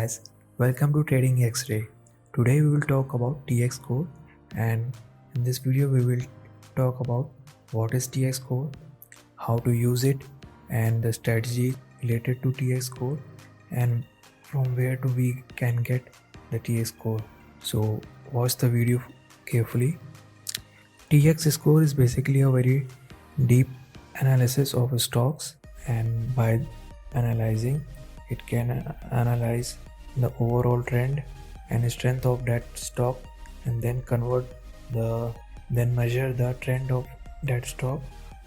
guys, welcome to Trading Xray. Today we will talk about TX code, and in this video we will talk about what is TX code, how to use it, and the strategy related to TX code, and from where to we can get the TX code. So watch the video carefully. TX score is basically a very deep analysis of stocks, and by analyzing it can analyze the overall trend and strength of that stock, and then measure the trend of that stock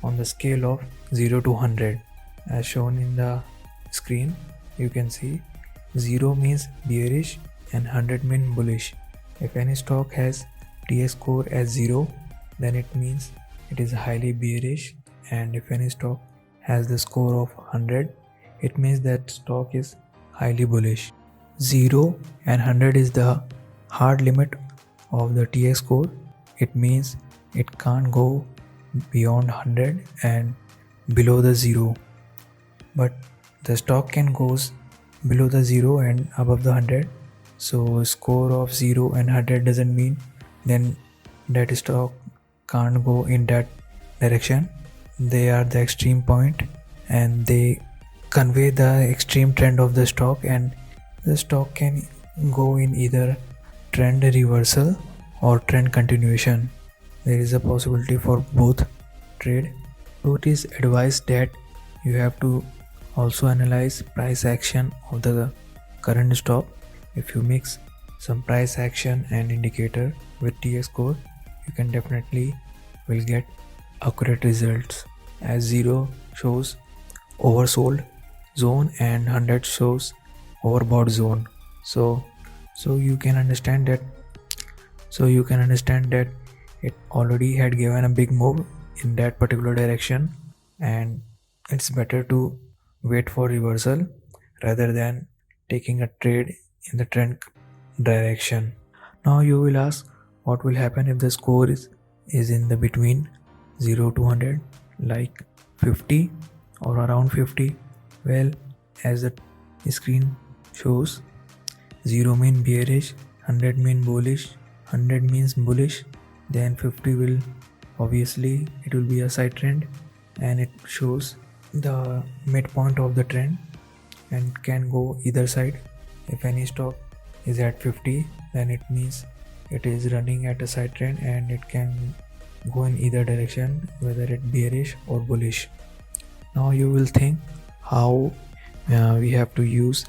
on the scale of 0 to 100. As shown in the screen, you can see 0 means bearish and 100 means bullish. If any stock has TX score as 0, then it means it is highly bearish, and if any stock has the score of 100, it means that stock is highly bullish. 0 and 100 is the hard limit of the TX score. It means it can't go beyond 100 and below the 0. But the stock can goes below the 0 and above the 100. So score of 0 and 100 doesn't mean then that stock can't go in that direction. They are the extreme point, and they convey the extreme trend of the stock, and the stock can go in either trend reversal or trend continuation. There is a possibility for both trade. So it is advised that you have to also analyze price action of the current stock. If you mix some price action and indicator with TX code, you can definitely will get accurate results, as 0 shows oversold zone and 100 shows overbought zone. So you can understand that it already had given a big move in that particular direction, and it's better to wait for reversal rather than taking a trade in the trend direction. Now you will ask, what will happen if the score is in the between 0 to 100, like 50 or around 50? Well, as the screen shows, 0 means bearish, 100 means bullish, 100 means bullish, then 50 will obviously it will be a side trend, and it shows the midpoint of the trend and can go either side. If any stock is at 50, then it means it is running at a side trend and it can go in either direction, whether it bearish or bullish. Now you will think how we have to use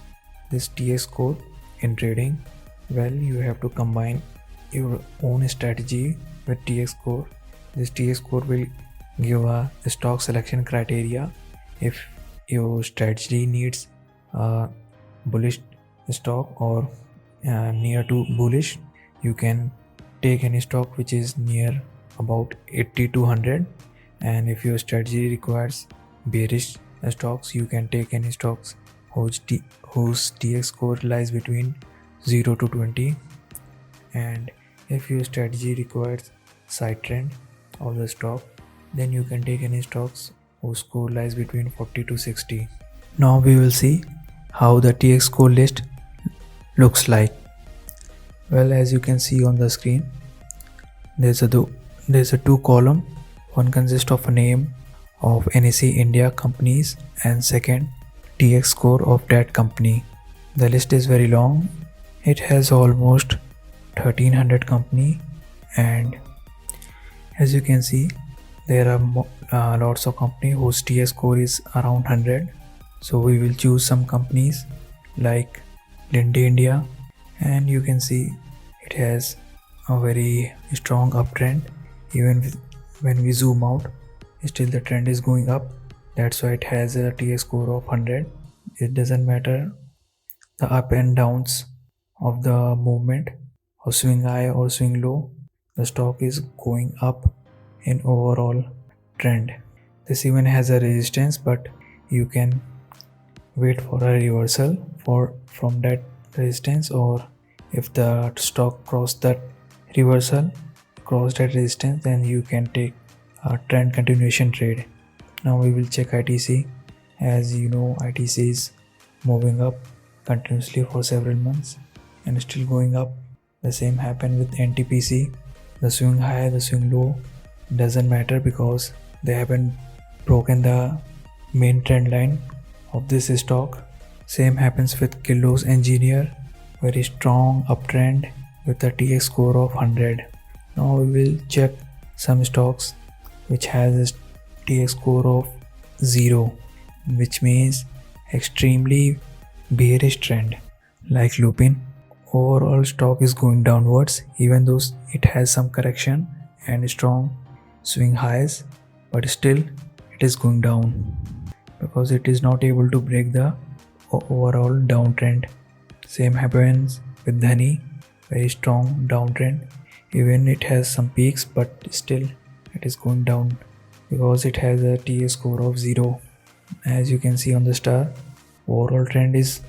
this TX code in trading. Well, you have to combine your own strategy with TX code. This TX code will give a stock selection criteria. If your strategy needs a bullish stock or near to bullish, you can take any stock which is near about 80 to 100, and if your strategy requires bearish stocks, you can take any stocks whose TX score lies between 0 to 20, and if your strategy requires side trend of the stock, then you can take any stocks whose score lies between 40 to 60. Now we will see how the TX score list looks like. Well, as you can see on the screen, there's a two column. One consists of a name of NSE India companies, and second TX score of that company. The list is very long. It has almost 1300 company, and as you can see, there are lots of company whose TX score is around 100. So we will choose some companies like Linde India, and you can see it has a very strong uptrend. Even when we zoom out, still the trend is going up. That's why it has a TX score of 100. It doesn't matter the up and downs of the movement, or swing high or swing low, the stock is going up in overall trend. This even has a resistance, but you can wait for a reversal from that resistance, or if the stock crossed that resistance, then you can take a trend continuation trade. Now we will check ITC. As you know, ITC is moving up continuously for several months and still going up. The same happened with NTPC. The swing high, the swing low doesn't matter because they haven't broken the main trend line of this stock. Same happens with Kilos Engineer, very strong uptrend with a TX score of 100. Now we will check some stocks which has a TX score of 0, which means extremely bearish trend. Like Lupin, overall stock is going downwards even though it has some correction and strong swing highs, but still it is going down because it is not able to break the overall downtrend. Same happens with Dhani, very strong downtrend. Even it has some peaks, but still it is going down because it has a TS score of 0. As you can see on the star, overall trend is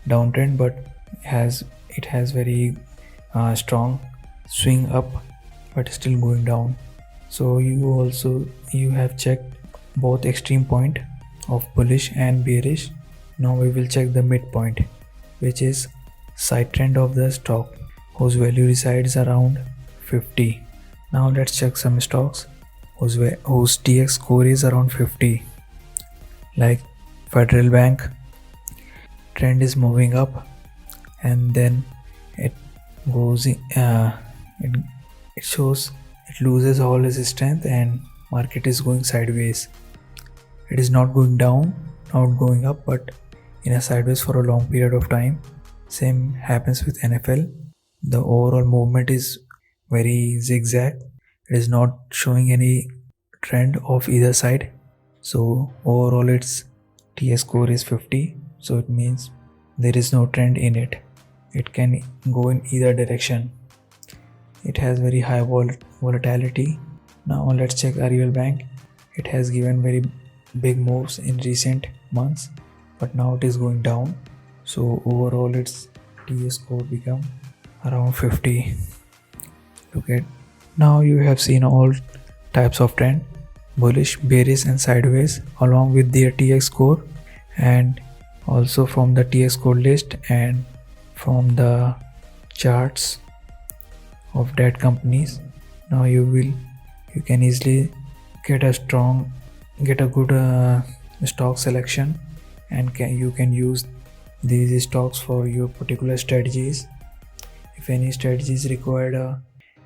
downtrend, but it has very strong swing up, but still going down. So you have checked both extreme point of bullish and bearish. Now we will check the midpoint, which is side trend of the stock whose value resides around 50. Now let's check some stocks whose TX score is around 50. Like Federal Bank, trend is moving up and then it goes it loses all its strength and market is going sideways. It is not going down, not going up, but in a sideways for a long period of time. Same happens with NFL. The overall movement is very zigzag. It is not showing any trend of either side. So overall its TS score is 50. So it means there is no trend in it. It can go in either direction. It has very high volatility. Now let's check Ariel Bank. It has given very big moves in recent months, but now it is going down. So overall its TS score become around 50. Look at, now you have seen all types of trend, bullish, bearish and sideways, along with their TX score, and also from the TX score list and from the charts of that companies. Now you can easily get a good stock selection, and you can use these stocks for your particular strategies. If any strategies required a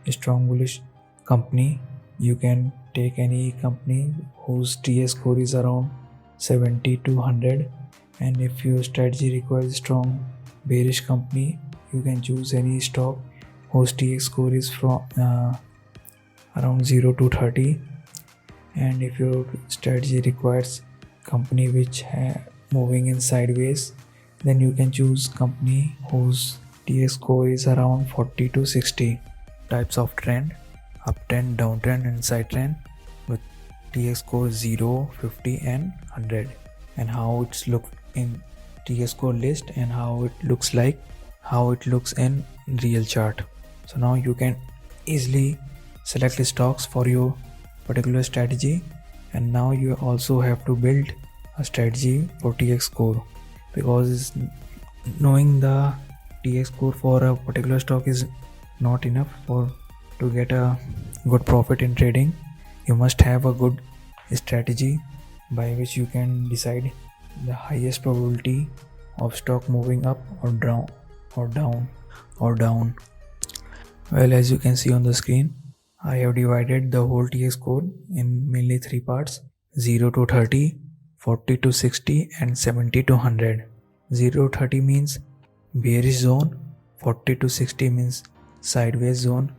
strong bullish company, you can take any company whose TS score is around 70 to 100, and if your strategy requires strong bearish company, you can choose any stock whose TX score is from around 0 to 30. And if your strategy requires company which moving in sideways, then you can choose company whose TX score is around 40 to 60. Types of trend: uptrend, downtrend and side trend with TX score 0, 50 and 100, and how it's look in TX score list and how it looks in real chart. So now you can easily select stocks for your particular strategy, and now you also have to build a strategy for TX score, because knowing the TX score for a particular stock is not enough to get a good profit in trading. You must have a good strategy by which you can decide the highest probability of stock moving up or down. Well, as you can see on the screen, I have divided the whole TX score in mainly 3 parts: 0 to 30, 40 to 60 and 70 to 100. 0 to 30 means bearish zone, 40 to 60 means sideways zone,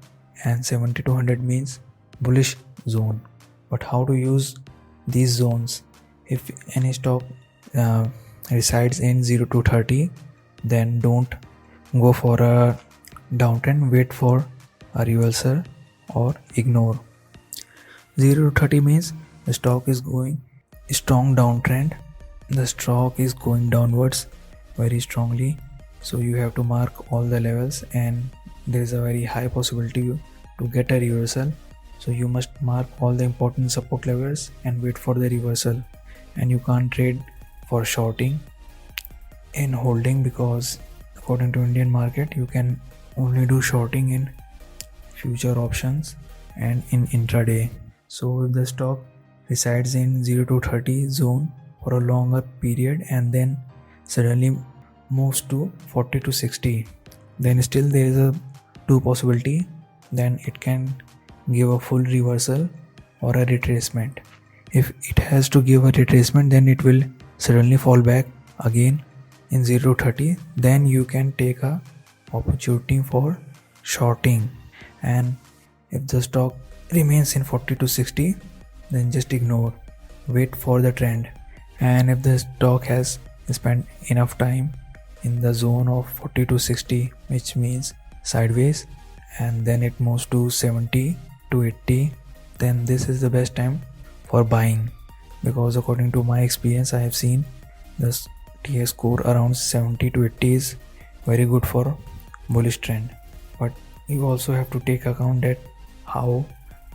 and 70 to 100 means bullish zone. But how to use these zones? If any stock resides in 0 to 30, then don't go for a downtrend, wait for a reversal or ignore. 0 to 30 means the stock is going strong downtrend, the stock is going downwards very strongly, so you have to mark all the levels and there is a very high possibility to get a reversal. So you must mark all the important support levels and wait for the reversal, and you can't trade for shorting in holding, because according to Indian market you can only do shorting in future options and in intraday. So if the stock resides in 0 to 30 zone for a longer period and then suddenly moves to 40 to 60, then still there is a two possibility. Then it can give a full reversal or a retracement. If it has to give a retracement, then it will suddenly fall back again in 0 to 30. Then you can take a opportunity for shorting. And if the stock remains in 40 to 60, then just ignore, wait for the trend. And if the stock has spent enough time in the zone of 40 to 60, which means sideways, and then it moves to 70 to 80, then this is the best time for buying, because according to my experience I have seen the TS score around 70 to 80 is very good for bullish trend. But you also have to take account that how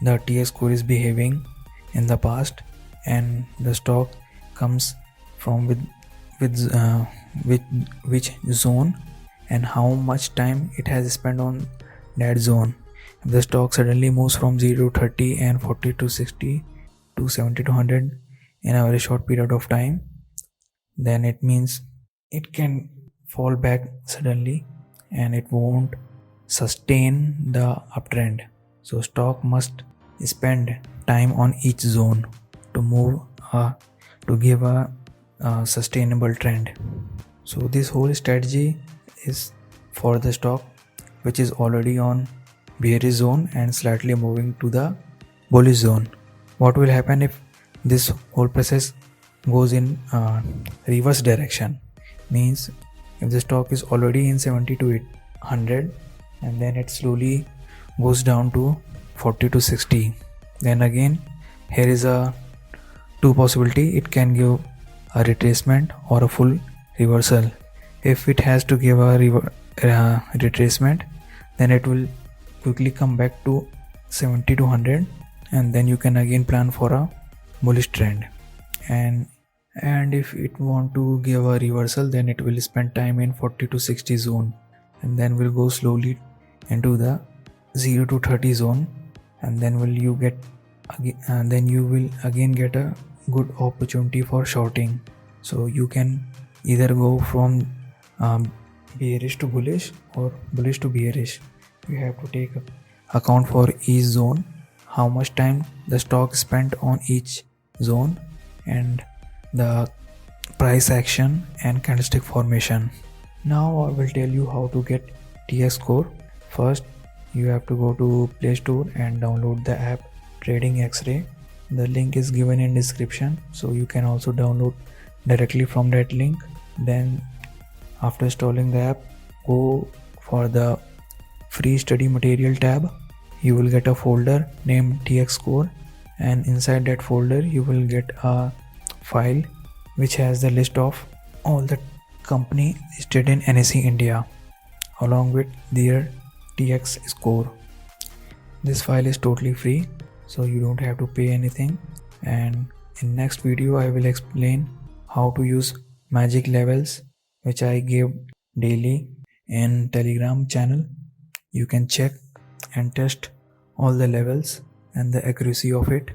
the TS score is behaving in the past, and the stock comes from with which zone and how much time it has spent on that zone. If the stock suddenly moves from 0 to 30 and 40 to 60 to 70 to 100 in a very short period of time, then it means it can fall back suddenly and it won't sustain the uptrend. So stock must spend time on each zone to move to give a sustainable trend. So this whole strategy is for the stock which is already on bearish zone and slightly moving to the bullish zone. What will happen if this whole process goes in reverse direction? Means if the stock is already in 70 to 100 and then it slowly goes down to 40 to 60, then again here is a two possibility. It can give a retracement or a full reversal. If it has to give a retracement, then it will quickly come back to 70 to 100, and then you can again plan for a bullish trend. And if it want to give a reversal, then it will spend time in 40 to 60 zone and then will go slowly into the 0 to 30 zone, and then you will again get a good opportunity for shorting. So you can either go from bearish to bullish or bullish to bearish. You have to take account for each zone, how much time the stock spent on each zone, and the price action and candlestick formation. Now I will tell you how to get TS score. First, you have to go to Play Store and download the app Trading Xray. The link is given in description, so you can also download directly from that link. Then after installing the app, go for the free study material tab. You will get a folder named TX score, and inside that folder you will get a file which has the list of all the company listed in NSE India along with their TX score. This file is totally free, so you don't have to pay anything. And in next video I will explain how to use magic levels which I give daily in Telegram channel. You can check and test all the levels and the accuracy of it.